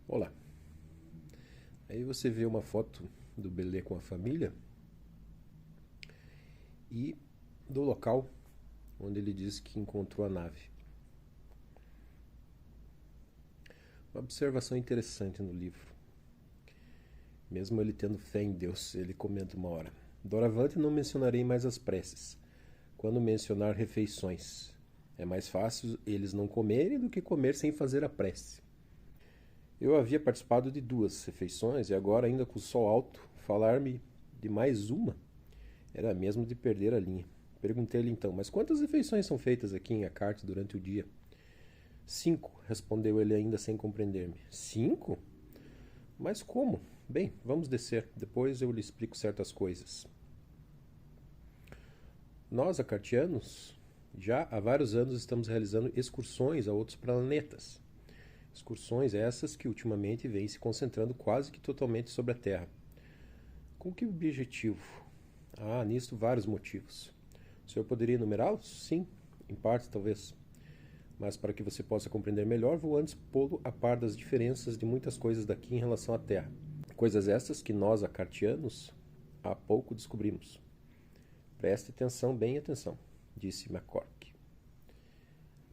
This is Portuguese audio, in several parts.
Olá. Aí você vê uma foto do Belê com a família e do local onde ele diz que encontrou a nave. Uma observação interessante no livro. Mesmo ele tendo fé em Deus, ele comenta uma hora: Doravante não mencionarei mais as preces, quando mencionar refeições. É mais fácil eles não comerem do que comer sem fazer a prece. Eu havia participado de 2 refeições e agora, ainda com o sol alto, falar-me de mais uma era mesmo de perder a linha. Perguntei-lhe então: Mas quantas refeições são feitas aqui em Acarte durante o dia? 5, respondeu ele ainda sem compreender-me. 5? Mas como? Bem, vamos descer, depois eu lhe explico certas coisas. Nós, acartianos, já há vários anos estamos realizando excursões a outros planetas. Excursões essas que ultimamente vêm se concentrando quase que totalmente sobre a Terra. Com que objetivo? Nisto vários motivos. O senhor poderia enumerá-los? Sim, em parte talvez. Mas para que você possa compreender melhor, vou antes pô-lo a par das diferenças de muitas coisas daqui em relação à Terra. Coisas estas que nós, acartianos, há pouco descobrimos. Preste atenção, bem atenção, disse McCork.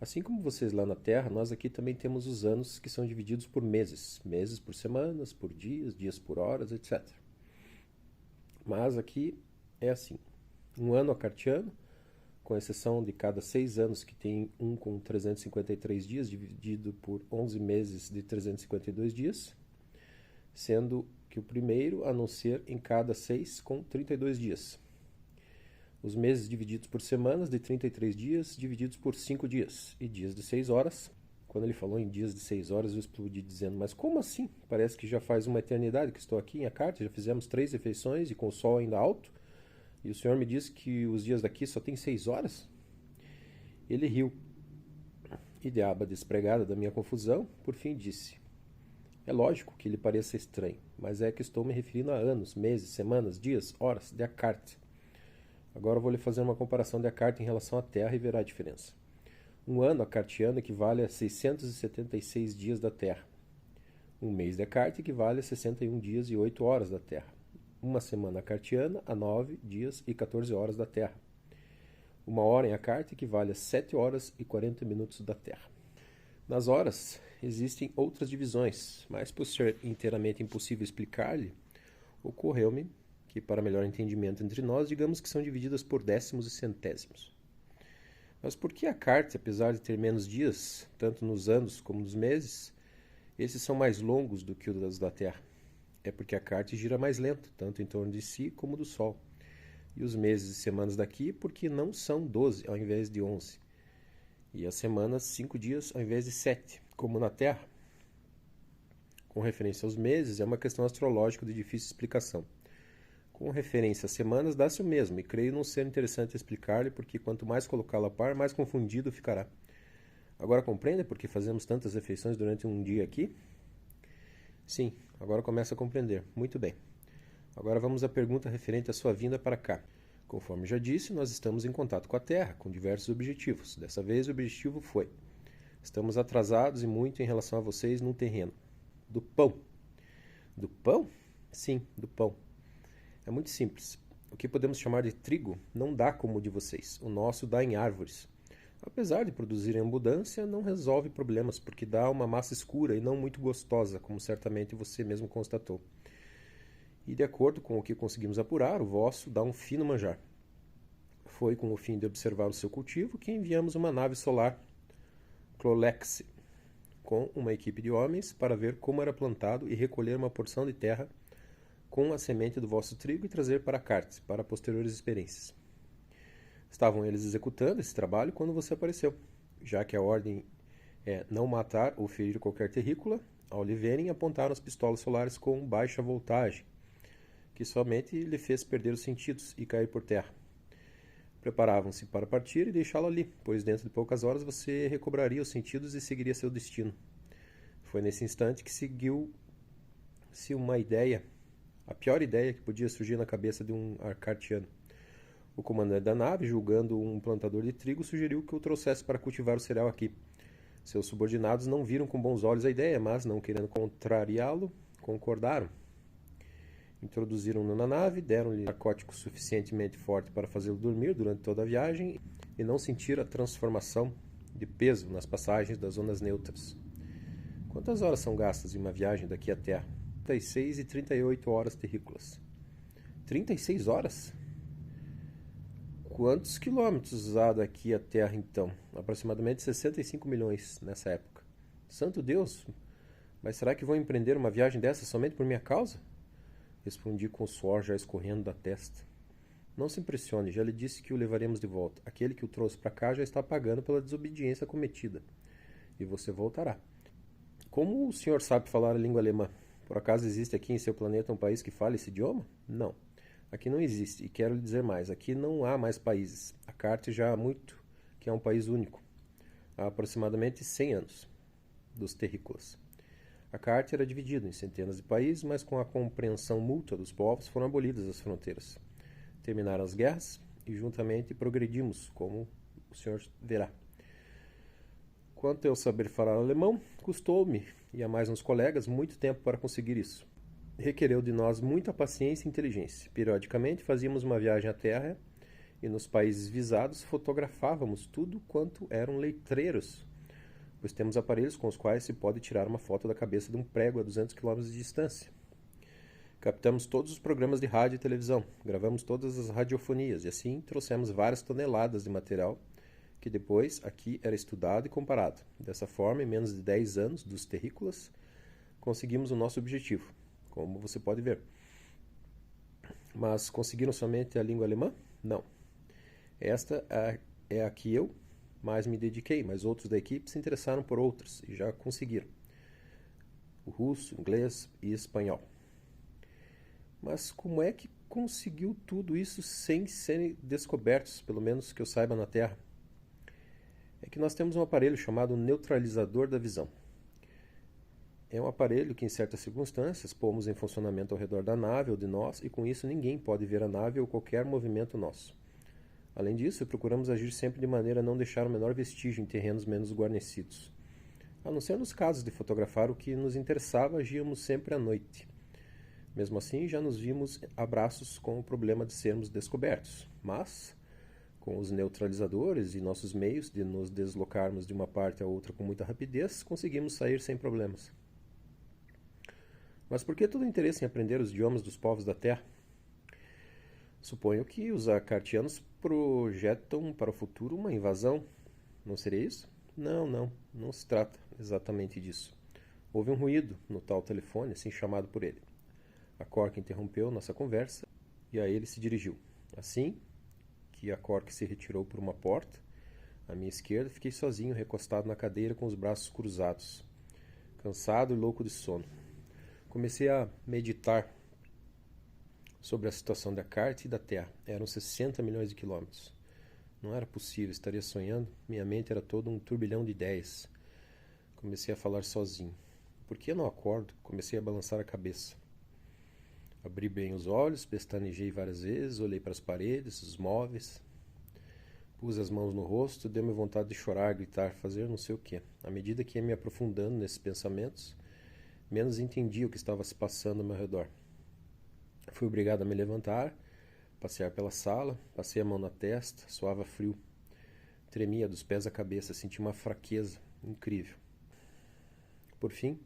Assim como vocês lá na Terra, nós aqui também temos os anos que são divididos por meses. Meses por semanas, por dias, dias por horas, etc. Mas aqui é assim. Um ano acartiano, com exceção de cada 6 anos, que tem um com 353 dias, dividido por 11 meses de 352 dias, sendo que o primeiro a não ser em cada 6 com 32 dias. Os meses divididos por semanas de 33 dias, divididos por 5 dias, e dias de 6 horas. Quando ele falou em dias de 6 horas, eu explodi dizendo: Mas como assim? Parece que já faz uma eternidade que estou aqui em Acarte, já fizemos 3 refeições e com o sol ainda alto, e o senhor me diz que os dias daqui só tem 6 horas? Ele riu, e de aba despregada da minha confusão, por fim disse: É lógico que lhe pareça estranho, mas é que estou me referindo a anos, meses, semanas, dias, horas de Acarte. Agora vou lhe fazer uma comparação de Acarte em relação à Terra e verá a diferença. Um ano acartiano equivale a 676 dias da Terra. Um mês de Acarte equivale a 61 dias e 8 horas da Terra. Uma semana acartiana a 9 dias e 14 horas da Terra. Uma hora em Acarte equivale a 7 horas e 40 minutos da Terra. Nas horas, existem outras divisões, mas por ser inteiramente impossível explicar-lhe, ocorreu-me que, para melhor entendimento entre nós, digamos que são divididas por décimos e centésimos. Mas por que Acarte, apesar de ter menos dias, tanto nos anos como nos meses, esses são mais longos do que os da Terra? É porque Acarte gira mais lento, tanto em torno de si como do Sol. E os meses e semanas daqui porque não são 12 ao invés de 11. E as semanas 5 dias ao invés de 7, como na Terra. Com referência aos meses, é uma questão astrológica de difícil explicação. Com referência às semanas, dá-se o mesmo, e creio não ser interessante explicar-lhe, porque quanto mais colocá-lo a par, mais confundido ficará. Agora compreende por que fazemos tantas refeições durante um dia aqui? Sim, agora começa a compreender. Muito bem. Agora vamos à pergunta referente à sua vinda para cá. Conforme já disse, nós estamos em contato com a Terra, com diversos objetivos. Dessa vez o objetivo foi: estamos atrasados e muito em relação a vocês num terreno. Do pão. Do pão? Sim, do pão. É muito simples. O que podemos chamar de trigo não dá como o de vocês. O nosso dá em árvores. Apesar de produzir em abundância, não resolve problemas, porque dá uma massa escura e não muito gostosa, como certamente você mesmo constatou. E de acordo com o que conseguimos apurar, o vosso dá um fino manjar. Foi com o fim de observar o seu cultivo que enviamos uma nave solar, Clolex, com uma equipe de homens para ver como era plantado e recolher uma porção de terra com a semente do vosso trigo e trazer para Cartes, para posteriores experiências. Estavam eles executando esse trabalho quando você apareceu, já que a ordem é não matar ou ferir qualquer terrícola. Ao lhe verem, apontaram as pistolas solares com baixa voltagem, que somente lhe fez perder os sentidos e cair por terra. Preparavam-se para partir e deixá-lo ali, pois dentro de poucas horas você recobraria os sentidos e seguiria seu destino. Foi nesse instante que seguiu-se uma ideia, a pior ideia que podia surgir na cabeça de um acartiano. O comandante da nave, julgando um plantador de trigo, sugeriu que o trouxesse para cultivar o cereal aqui. Seus subordinados não viram com bons olhos a ideia, mas, não querendo contrariá-lo, concordaram. Introduziram-no na nave, deram-lhe narcótico suficientemente forte para fazê-lo dormir durante toda a viagem e não sentir a transformação de peso nas passagens das zonas neutras. Quantas horas são gastas em uma viagem daqui à Terra? 36 e 38 horas terrícolas. 36 horas? Quantos quilômetros há daqui à Terra, então? Aproximadamente 65 milhões nessa época. Santo Deus! Mas será que vou empreender uma viagem dessa somente por minha causa? Respondi com o suor já escorrendo da testa. Não se impressione, já lhe disse que o levaremos de volta. Aquele que o trouxe para cá já está pagando pela desobediência cometida. E você voltará. Como o senhor sabe falar a língua alemã? Por acaso existe aqui em seu planeta um país que fale esse idioma? Não. Aqui não existe, e quero lhe dizer mais, aqui não há mais países. A Carte já há muito que é um país único. Há aproximadamente 100 anos, dos terrícolas. A Carte era dividida em centenas de países, mas com a compreensão mútua dos povos foram abolidas as fronteiras. Terminaram as guerras e juntamente progredimos, como o senhor verá. Quanto eu saber falar alemão, custou-me, e a mais uns colegas, muito tempo para conseguir isso. Requereu de nós muita paciência e inteligência. Periodicamente fazíamos uma viagem à terra e nos países visados fotografávamos tudo quanto eram letreiros, pois temos aparelhos com os quais se pode tirar uma foto da cabeça de um prego a 200 km de distância. Captamos todos os programas de rádio e televisão, gravamos todas as radiofonias e assim trouxemos várias toneladas de material que depois aqui era estudado e comparado. Dessa forma, em menos de 10 anos dos terrícolas, conseguimos o nosso objetivo, como você pode ver. Mas conseguiram somente a língua alemã? Não. Esta é a que eu mais me dediquei, mas outros da equipe se interessaram por outras e já conseguiram. O russo, inglês e espanhol. Mas como é que conseguiu tudo isso sem serem descobertos, pelo menos que eu saiba, na Terra? É que nós temos um aparelho chamado neutralizador da visão. É um aparelho que, em certas circunstâncias, pomos em funcionamento ao redor da nave ou de nós, e com isso ninguém pode ver a nave ou qualquer movimento nosso. Além disso, procuramos agir sempre de maneira a não deixar o menor vestígio em terrenos menos guarnecidos. A não ser nos casos de fotografar o que nos interessava, agíamos sempre à noite. Mesmo assim, já nos vimos a braços com o problema de sermos descobertos, mas, com os neutralizadores e nossos meios de nos deslocarmos de uma parte a outra com muita rapidez, conseguimos sair sem problemas. Mas por que todo o interesse em aprender os idiomas dos povos da Terra? Suponho que os acartianos projetam para o futuro uma invasão. Não seria isso? Não se trata exatamente disso. Houve um ruído no tal telefone, assim chamado por ele. A Cork interrompeu nossa conversa e a ele se dirigiu. Assim que a Cork se retirou por uma porta, à minha esquerda, fiquei sozinho, recostado na cadeira com os braços cruzados, cansado e louco de sono. Comecei a meditar sobre a situação da Carte e da Terra. Eram 60 milhões de quilômetros. Não era possível, estaria sonhando. Minha mente era todo um turbilhão de ideias. Comecei a falar sozinho. Por que eu não acordo? Comecei a balançar a cabeça. Abri bem os olhos, pestanejei várias vezes, olhei para as paredes, os móveis. Pus as mãos no rosto, deu-me vontade de chorar, gritar, fazer não sei o quê. À medida que ia me aprofundando nesses pensamentos, menos entendia o que estava se passando ao meu redor. Fui obrigado a me levantar, passear pela sala, passei a mão na testa, suava frio. Tremia dos pés à cabeça, senti uma fraqueza incrível. Por fim,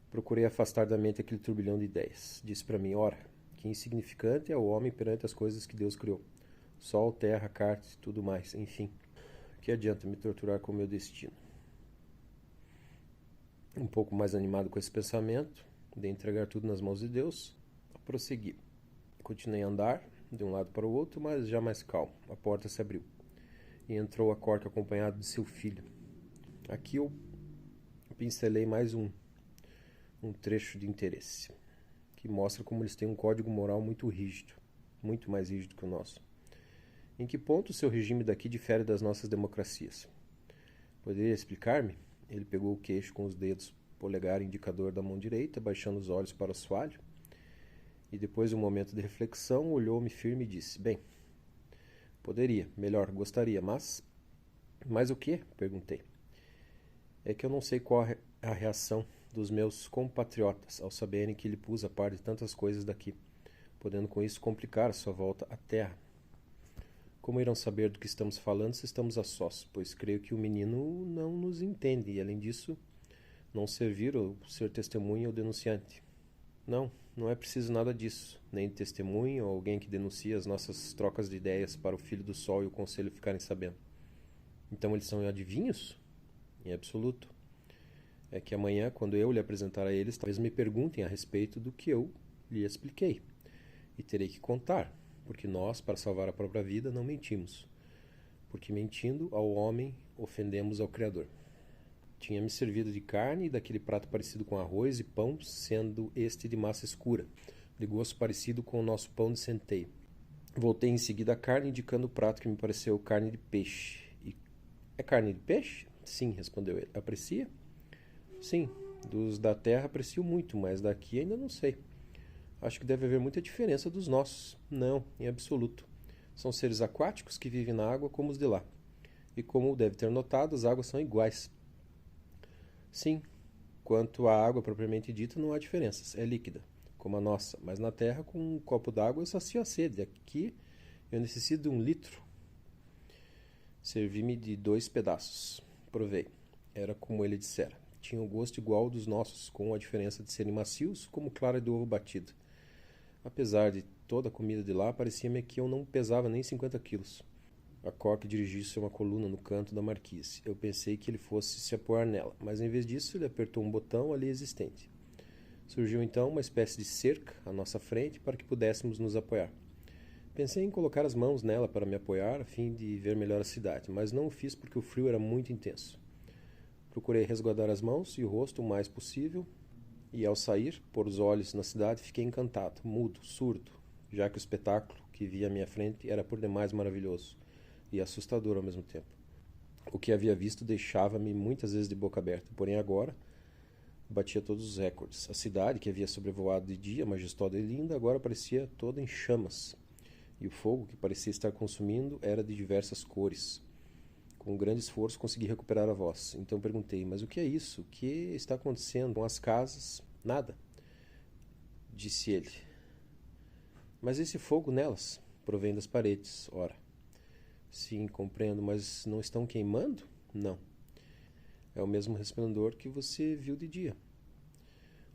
procurei afastar da mente aquele turbilhão de ideias. Disse para mim, ora, que insignificante é o homem perante as coisas que Deus criou. Sol, terra, cartas, tudo mais, enfim. Que adianta me torturar com o meu destino? Um pouco mais animado com esse pensamento, de entregar tudo nas mãos de Deus, prossegui. Continuei a andar, de um lado para o outro, mas já mais calmo. A porta se abriu. E entrou a Cork acompanhado de seu filho. Aqui eu pincelei mais um trecho de interesse, que mostra como eles têm um código moral muito rígido, muito mais rígido que o nosso. Em que ponto o seu regime daqui difere das nossas democracias? Poderia explicar-me? Ele pegou o queixo com os dedos polegar e indicador da mão direita, baixando os olhos para o assoalho, e depois de um momento de reflexão, olhou-me firme e disse, bem, poderia, melhor, gostaria, mas... Mas o quê? Perguntei. É que eu não sei qual a reação dos meus compatriotas ao saberem que lhe pus a par de tantas coisas daqui, podendo com isso complicar a sua volta à terra. Como irão saber do que estamos falando se estamos a sós, pois creio que o menino não nos entende e, além disso, não servir ou ser testemunha ou denunciante. Não, não é preciso nada disso, nem de testemunha ou alguém que denuncie as nossas trocas de ideias para o Filho do Sol e o Conselho ficarem sabendo. Então eles são adivinhos? Em absoluto. É que amanhã, quando eu lhe apresentar a eles, talvez me perguntem a respeito do que eu lhe expliquei. E terei que contar, porque nós, para salvar a própria vida, não mentimos. Porque mentindo ao homem, ofendemos ao Criador. Tinha-me servido de carne e daquele prato parecido com arroz e pão, sendo este de massa escura, de gosto parecido com o nosso pão de centeio. Voltei em seguida à carne, indicando o prato que me pareceu carne de peixe. E é carne de peixe? Sim, respondeu ele. Aprecia? Sim, dos da terra aprecio muito, mas daqui ainda não sei. Acho que deve haver muita diferença dos nossos. Não, em absoluto. São seres aquáticos que vivem na água como os de lá. E como deve ter notado, as águas são iguais. Sim, quanto à água propriamente dita, não há diferenças. É líquida, como a nossa, mas na terra, com um copo d'água eu sacio a sede. Aqui eu necessito de 1 litro. Servi-me de 2 pedaços. Provei. Era como ele dissera. Tinha o gosto igual ao dos nossos, com a diferença de serem macios, como clara de ovo batido. Apesar de toda a comida de lá, parecia-me que eu não pesava nem 50 quilos. A Cork dirigiu-se a uma coluna no canto da marquise. Eu pensei que ele fosse se apoiar nela, mas em vez disso ele apertou um botão ali existente. Surgiu então uma espécie de cerca à nossa frente para que pudéssemos nos apoiar. Pensei em colocar as mãos nela para me apoiar, a fim de ver melhor a cidade, mas não o fiz porque o frio era muito intenso. Procurei resguardar as mãos e o rosto o mais possível, e ao sair, pôr os olhos na cidade, fiquei encantado, mudo, surdo, já que o espetáculo que vi à minha frente era por demais maravilhoso e assustador ao mesmo tempo. O que havia visto deixava-me muitas vezes de boca aberta, porém agora batia todos os recordes. A cidade, que havia sobrevoado de dia, majestosa e linda, agora parecia toda em chamas, e o fogo que parecia estar consumindo era de diversas cores. Com grande esforço consegui recuperar a voz. Então perguntei, mas o que é isso? O que está acontecendo com as casas? Nada, disse ele. Mas esse fogo nelas provém das paredes, ora. Sim, compreendo, mas não estão queimando? Não. É o mesmo resplendor que você viu de dia.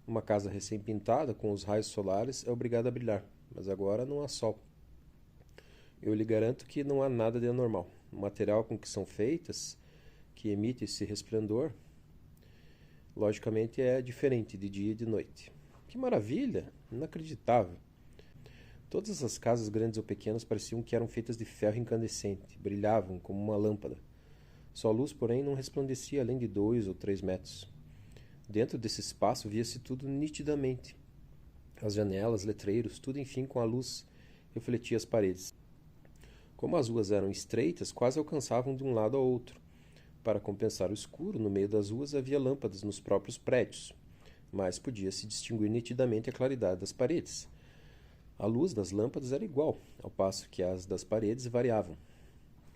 Uma casa recém-pintada, com os raios solares, é obrigada a brilhar, mas agora não há sol. Eu lhe garanto que não há nada de anormal. O material com que são feitas, que emite esse resplendor, logicamente é diferente de dia e de noite. Que maravilha! Inacreditável! Todas as casas, grandes ou pequenas, pareciam que eram feitas de ferro incandescente, brilhavam como uma lâmpada. Sua luz, porém, não resplandecia além de 2 ou 3 metros. Dentro desse espaço via-se tudo nitidamente. As janelas, letreiros, tudo enfim com a luz refletia as paredes. Como as ruas eram estreitas, quase alcançavam de um lado ao outro. Para compensar o escuro, no meio das ruas havia lâmpadas nos próprios prédios, mas podia-se distinguir nitidamente a claridade das paredes. A luz das lâmpadas era igual, ao passo que as das paredes variavam.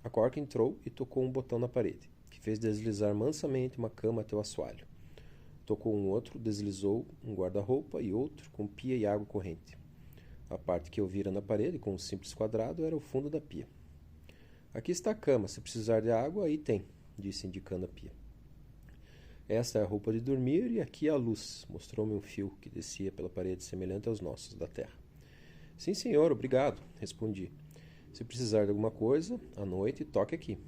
A Cork entrou e tocou um botão na parede, que fez deslizar mansamente uma cama até o assoalho. Tocou um outro, deslizou um guarda-roupa e outro com pia e água corrente. A parte que eu vira na parede, com um simples quadrado, era o fundo da pia. Aqui está a cama, se precisar de água, aí tem, disse indicando a pia. Esta é a roupa de dormir e aqui a luz, mostrou-me um fio que descia pela parede semelhante aos nossos da terra. Sim, senhor, obrigado, respondi. Se precisar de alguma coisa, à noite, toque aqui.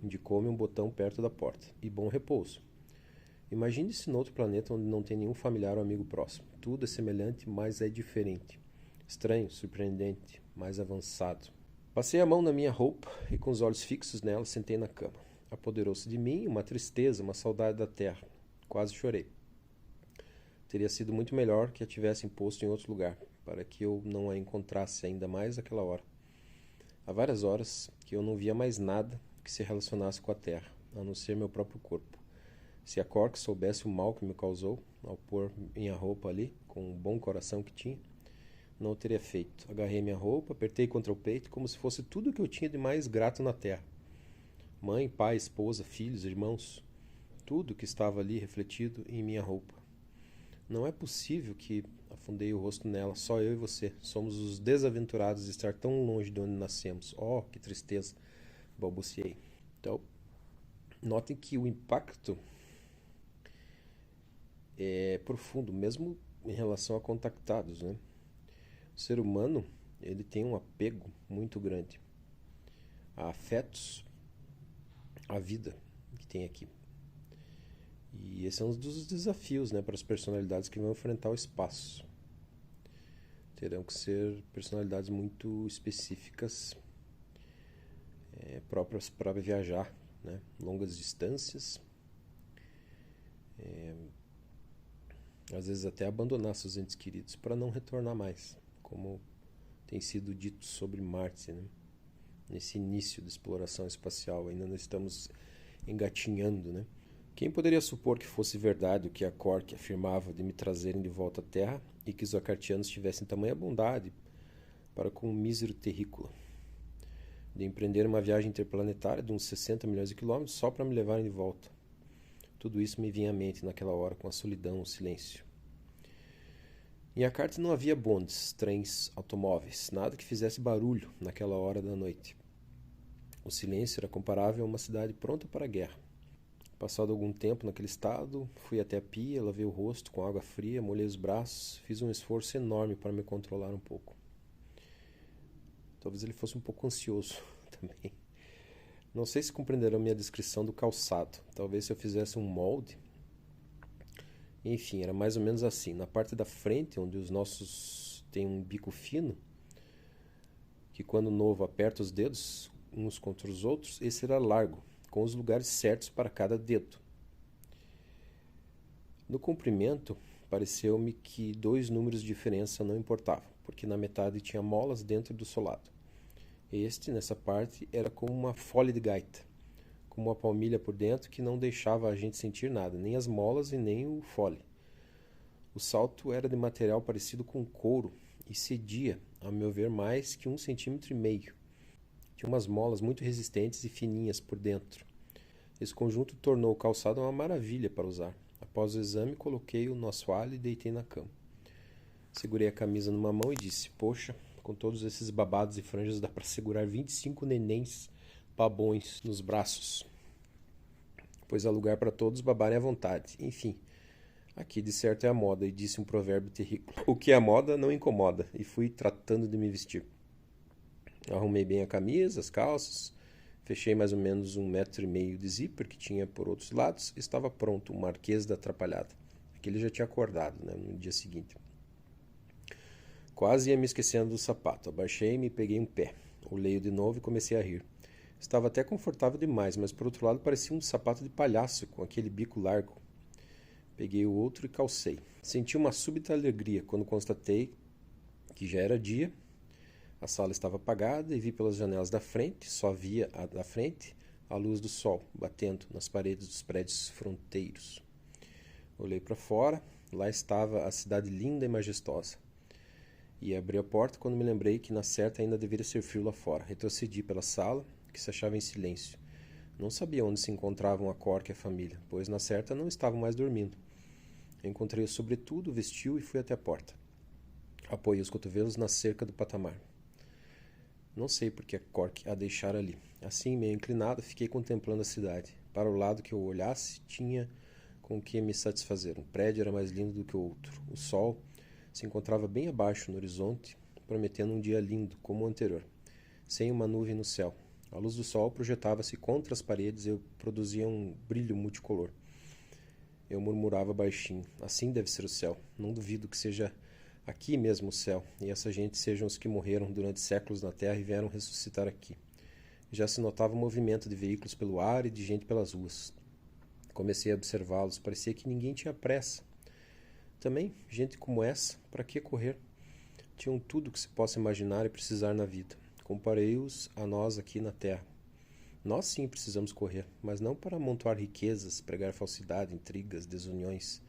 Indicou-me um botão perto da porta. E bom repouso. Imagine-se noutro planeta onde não tem nenhum familiar ou amigo próximo. Tudo é semelhante, mas é diferente. Estranho, surpreendente, mais avançado. Passei a mão na minha roupa e, com os olhos fixos nela, sentei na cama. Apoderou-se de mim uma tristeza, uma saudade da terra. Quase chorei. Teria sido muito melhor que a tivessem posto em outro lugar, para que eu não a encontrasse ainda mais àquela hora. Há várias horas que eu não via mais nada que se relacionasse com a terra, a não ser meu próprio corpo. Se a Cork soubesse o mal que me causou ao pôr minha roupa ali, com o bom coração que tinha, não o teria feito. Agarrei minha roupa, apertei contra o peito, como se fosse tudo o que eu tinha de mais grato na terra. Mãe, pai, esposa, filhos, irmãos. tudo que estava ali refletido em minha roupa. Não é possível que afundei o rosto nela, só eu e você. Somos os desaventurados de estar tão longe de onde nascemos. Oh, que tristeza, balbuciei. Então, notem que o impacto é profundo, mesmo em relação a contactados, né? O ser humano, ele tem um apego muito grande a afetos, a vida que tem aqui. E esse é um dos desafios, né, para as personalidades que vão enfrentar o espaço. Terão que ser personalidades muito específicas, próprias para viajar, né, longas distâncias, às vezes até abandonar seus entes queridos para não retornar mais, como tem sido dito sobre Marte, né? Nesse início de exploração espacial, ainda não estamos engatinhando, né? Quem poderia supor que fosse verdade o que a Quark afirmava de me trazerem de volta à Terra e que os acartianos tivessem tamanha bondade para com um mísero terrícola, de empreender uma viagem interplanetária de uns 60 milhões de quilômetros só para me levarem de volta. Tudo isso me vinha à mente naquela hora com a solidão, o silêncio. Em Akart não havia bondes, trens, automóveis, nada que fizesse barulho naquela hora da noite. O silêncio era comparável a uma cidade pronta para a guerra. Passado algum tempo naquele estado, fui até a pia, lavei o rosto com água fria, molhei os braços, fiz um esforço enorme para me controlar um pouco. Talvez ele fosse um pouco ansioso também. Não sei se compreenderão minha descrição do calçado. Talvez se eu fizesse um molde. Enfim, era mais ou menos assim. Na parte da frente, onde os nossos têm um bico fino, que quando novo aperta os dedos uns contra os outros, esse era largo, com os lugares certos para cada dedo. No comprimento, pareceu-me que 2 números de diferença não importavam, porque na metade tinha molas dentro do solado. Este, nessa parte, era como uma folha de gaita, com uma palmilha por dentro que não deixava a gente sentir nada, nem as molas e nem o fole. O salto era de material parecido com couro e cedia, a meu ver, mais que 1,5 centímetros. Tinha umas molas muito resistentes e fininhas por dentro. Esse conjunto tornou o calçado uma maravilha para usar. Após o exame, coloquei-o no assoalho e deitei na cama. Segurei a camisa numa mão e disse: poxa, com todos esses babados e franjas dá para segurar 25 nenéns babões nos braços, pois há lugar para todos babarem à vontade. Enfim, aqui de certo é a moda, e disse um provérbio terrícola. O que é a moda não incomoda, e fui tratando de me vestir. Arrumei bem a camisa, as calças, fechei mais ou menos 1,5 m de zíper que tinha por outros lados, e estava pronto, o Marquês da Atrapalhada. Aquele já tinha acordado, né, no dia seguinte. Quase ia me esquecendo do sapato. Abaixei-me e peguei um pé. Olhei-o de novo e comecei a rir. Estava até confortável demais, mas por outro lado parecia um sapato de palhaço, com aquele bico largo. Peguei o outro e calcei. Senti uma súbita alegria quando constatei que já era dia. A sala estava apagada e vi pelas janelas da frente, só via a da frente, a luz do sol batendo nas paredes dos prédios fronteiros. Olhei para fora. Lá estava a cidade linda e majestosa. E abri a porta quando me lembrei que na certa ainda deveria ser frio lá fora. Retrocedi pela sala, que se achava em silêncio. Não sabia onde se encontravam a Quark e a família, pois na certa não estavam mais dormindo. Encontrei o sobretudo, vestiu e fui até a porta. Apoiei os cotovelos na cerca do patamar. Não sei por que a Quark a deixara ali. Assim, meio inclinado, fiquei contemplando a cidade. Para o lado que eu olhasse, tinha com que me satisfazer. Um prédio era mais lindo do que o outro. O sol se encontrava bem abaixo no horizonte, prometendo um dia lindo, como o anterior, sem uma nuvem no céu. A luz do sol projetava-se contra as paredes e produzia um brilho multicolor. Eu murmurava baixinho: assim deve ser o céu. Não duvido que seja aqui mesmo o céu, e essa gente sejam os que morreram durante séculos na terra e vieram ressuscitar aqui. Já se notava o movimento de veículos pelo ar e de gente pelas ruas. Comecei a observá-los. Parecia que ninguém tinha pressa. Também, gente como essa, para que correr? Tinham tudo que se possa imaginar e precisar na vida. Comparei-os a nós aqui na Terra. Nós sim precisamos correr, mas não para amontoar riquezas, pregar falsidade, intrigas, desuniões.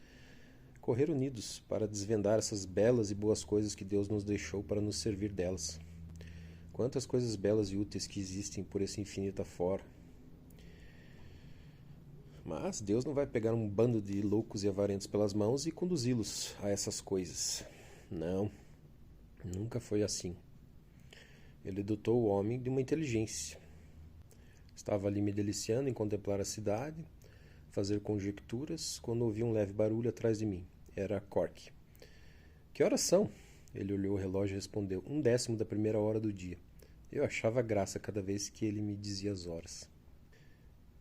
Correr unidos para desvendar essas belas e boas coisas que Deus nos deixou para nos servir delas. Quantas coisas belas e úteis que existem por esse infinito afora. Mas Deus não vai pegar um bando de loucos e avarentos pelas mãos e conduzi-los a essas coisas. Não, nunca foi assim. Ele dotou o homem de uma inteligência. Estava ali me deliciando em contemplar a cidade, fazer conjecturas, quando ouvi um leve barulho atrás de mim. Era Cork. Que horas são? Ele olhou o relógio e respondeu: 1/10 da primeira hora do dia. Eu achava graça cada vez que ele me dizia as horas.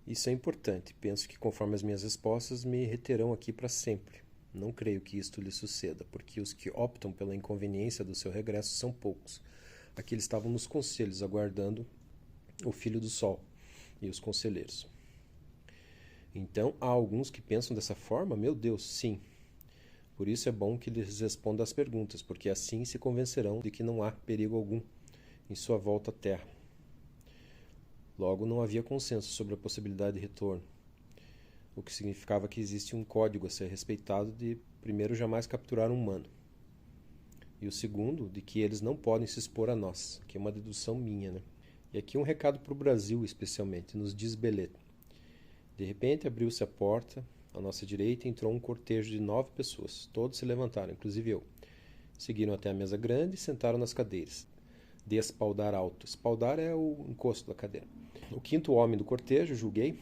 Isso é importante. Penso que conforme as minhas respostas me reterão aqui para sempre. Não creio que isto lhe suceda, porque os que optam pela inconveniência do seu regresso são poucos. Aqui eles estavam nos conselhos, aguardando o filho do sol e os conselheiros. Então, há alguns que pensam dessa forma? Meu Deus, sim. Por isso é bom que lhes responda às perguntas, porque assim se convencerão de que não há perigo algum em sua volta à Terra. Logo, não havia consenso sobre a possibilidade de retorno, o que significava que existe um código a ser respeitado de, primeiro, jamais capturar um humano, e o segundo, de que eles não podem se expor a nós, que é uma dedução minha, né? E aqui um recado para o Brasil, especialmente, nos diz Belê. De repente, abriu-se a porta, à nossa direita entrou um cortejo de 9 pessoas. Todos se levantaram, inclusive eu. Seguiram até a mesa grande e sentaram nas cadeiras, de espaldar alto. Espaldar é o encosto da cadeira. O quinto homem do cortejo, julguei,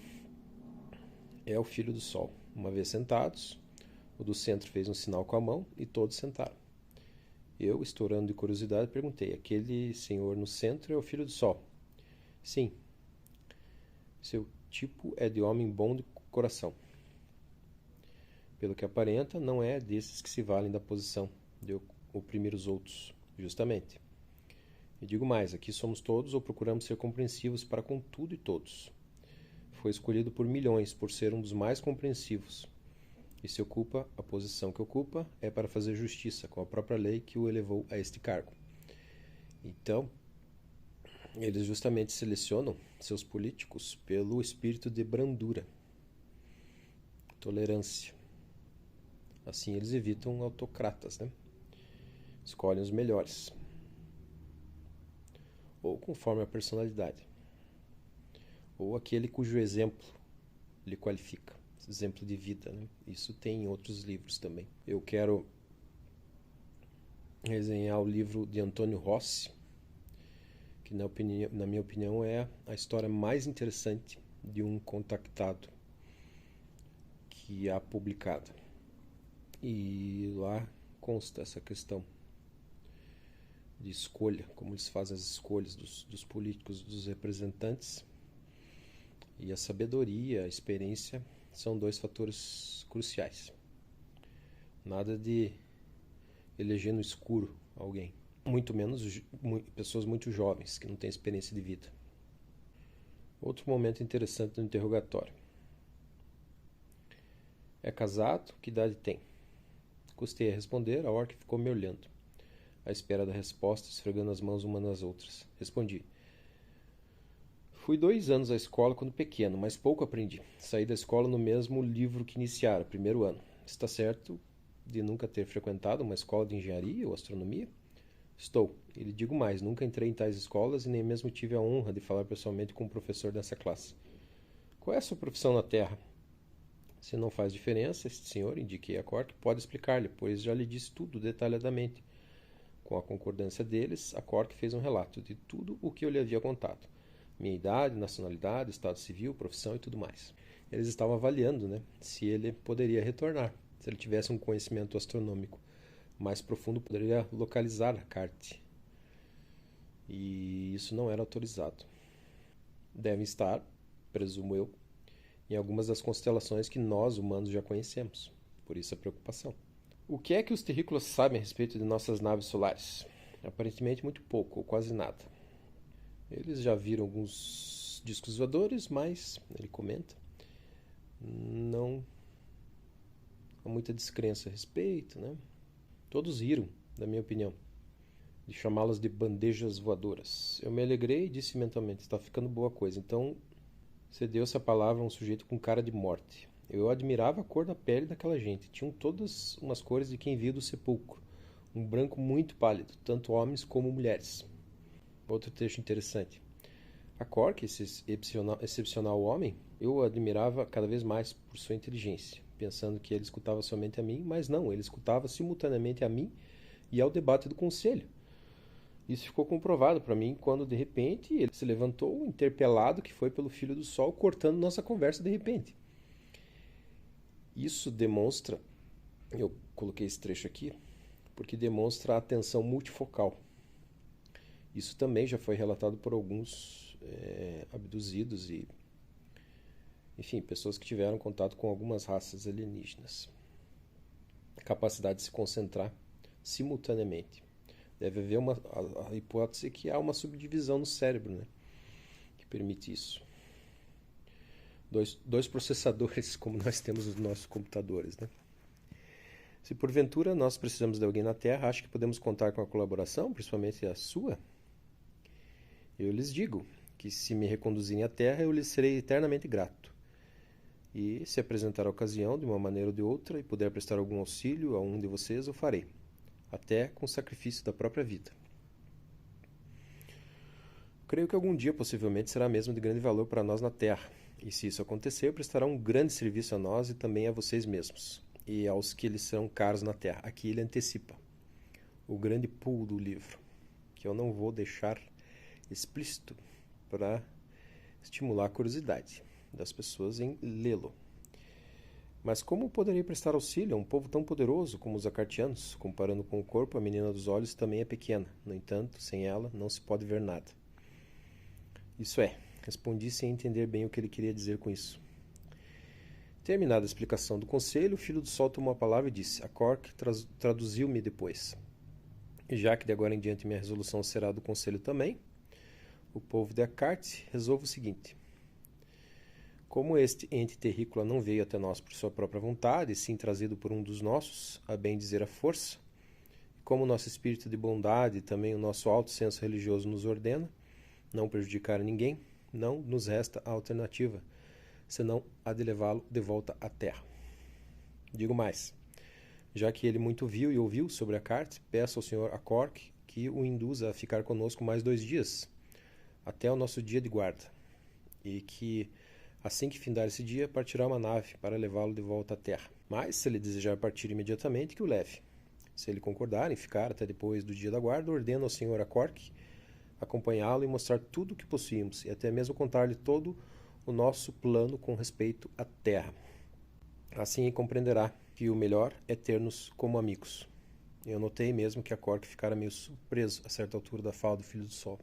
é o filho do sol. Uma vez sentados, o do centro fez um sinal com a mão e todos sentaram. Eu, estourando de curiosidade, perguntei: aquele senhor no centro é o filho do sol? Sim. Seu tipo é de homem bom de coração. Pelo que aparenta, não é desses que se valem da posição de oprimir os outros, justamente. E digo mais, aqui somos todos ou procuramos ser compreensivos para com tudo e todos. Foi escolhido por milhões por ser um dos mais compreensivos. E se ocupa a posição que ocupa é para fazer justiça com a própria lei que o elevou a este cargo. Então, eles justamente selecionam seus políticos pelo espírito de brandura, tolerância. Assim eles evitam autocratas, né? Escolhem os melhores. Ou conforme a personalidade. Ou aquele cujo exemplo lhe qualifica. Exemplo de vida, né? Isso tem em outros livros também. Eu quero resenhar o livro de Antônio Rossi, que na minha opinião é a história mais interessante de um contactado que há publicada. E lá consta essa questão de escolha, como eles fazem as escolhas dos políticos, dos representantes. E a sabedoria, a experiência são 2 fatores cruciais. Nada de eleger no escuro alguém. Muito menos pessoas muito jovens, que não têm experiência de vida. Outro momento interessante no interrogatório. É casado? Que idade tem? Custei a responder, a orc ficou me olhando, à espera da resposta, esfregando as mãos uma nas outras. Respondi: fui 2 anos à escola quando pequeno, mas pouco aprendi. Saí da escola no mesmo livro que iniciara, primeiro ano. Está certo de nunca ter frequentado uma escola de engenharia ou astronomia? Estou. E lhe digo mais, nunca entrei em tais escolas e nem mesmo tive a honra de falar pessoalmente com um professor dessa classe. Qual é a sua profissão na Terra? Se não faz diferença, este senhor, indiquei a Cork, pode explicar-lhe, pois já lhe disse tudo detalhadamente. Com a concordância deles, a Cork fez um relato de tudo o que eu lhe havia contado. Minha idade, nacionalidade, estado civil, profissão e tudo mais. Eles estavam avaliando, né, se ele poderia retornar. Se ele tivesse um conhecimento astronômico mais profundo, poderia localizar a Carte. E isso não era autorizado. Devem estar, presumo eu, em algumas das constelações que nós, humanos, já conhecemos. Por isso a preocupação. O que é que os terrícolas sabem a respeito de nossas naves solares? Aparentemente muito pouco, ou quase nada. Eles já viram alguns discos voadores, mas, ele comenta, não há muita descrença a respeito, né? Todos riram, na minha opinião, de chamá-las de bandejas voadoras. Eu me alegrei e disse mentalmente: está ficando boa coisa. Então, cedeu-se a palavra a um sujeito com cara de morte. Eu admirava a cor da pele daquela gente. Tinham todas umas cores de quem viu do sepulcro. Um branco muito pálido, tanto homens como mulheres. Outro trecho interessante. A Cork, esse excepcional homem, Eu o admirava cada vez mais por sua inteligência, pensando que ele escutava somente a mim, mas não, ele escutava simultaneamente a mim e ao debate do conselho. Isso ficou comprovado para mim quando, de repente, ele se levantou, interpelado que foi pelo filho do sol, cortando nossa conversa de repente. Isso demonstra, eu coloquei esse trecho aqui, porque demonstra a atenção multifocal. Isso também já foi relatado por alguns abduzidos e, enfim, pessoas que tiveram contato com algumas raças alienígenas. A capacidade de se concentrar simultaneamente. Deve haver a hipótese que há uma subdivisão no cérebro, né, que permite isso. Dois processadores, como nós temos nos nossos computadores, né? Se porventura nós precisamos de alguém na Terra, acho que podemos contar com a colaboração, principalmente a sua? Eu lhes digo que se me reconduzirem à Terra, eu lhes serei eternamente grato. E se apresentar a ocasião, de uma maneira ou de outra, e puder prestar algum auxílio a um de vocês, eu farei, até com o sacrifício da própria vida. Creio que algum dia possivelmente será mesmo de grande valor para nós na Terra, e se isso acontecer, prestará um grande serviço a nós e também a vocês mesmos, e aos que lhes serão caros na Terra. Aqui ele antecipa o grande pulo do livro, que eu não vou deixar explícito para estimular a curiosidade das pessoas em lê-lo. Mas como poderei prestar auxílio a um povo tão poderoso como os acartianos? Comparando com o corpo, a menina dos olhos também é pequena. No entanto, sem ela, não se pode ver nada. Isso é, respondi sem entender bem o que ele queria dizer com isso. Terminada a explicação do conselho, o filho do sol tomou a palavra e disse: A Cork traduziu-me depois. E já que de agora em diante minha resolução será do conselho também, o povo de Akart resolve o seguinte: como este ente terrícola não veio até nós por sua própria vontade, sim trazido por um dos nossos, a bem dizer a força, e como o nosso espírito de bondade e também o nosso alto senso religioso nos ordena não prejudicar ninguém, não nos resta a alternativa, senão a de levá-lo de volta à Terra. Digo mais, já que ele muito viu e ouviu sobre a carta, peço ao Sr. Acork que o induza a ficar conosco mais 2 dias, até o nosso dia de guarda, e que, assim que findar esse dia, partirá uma nave para levá-lo de volta à Terra. Mas, se ele desejar partir imediatamente, que o leve. Se ele concordar em ficar até depois do dia da guarda, ordeno ao Sr. Acork acompanhá-lo e mostrar tudo o que possuímos, e até mesmo contar-lhe todo o nosso plano com respeito à Terra. Assim ele compreenderá que o melhor é ter-nos como amigos. Eu notei mesmo que Acork ficara meio surpreso a certa altura da fala do Filho do Sol.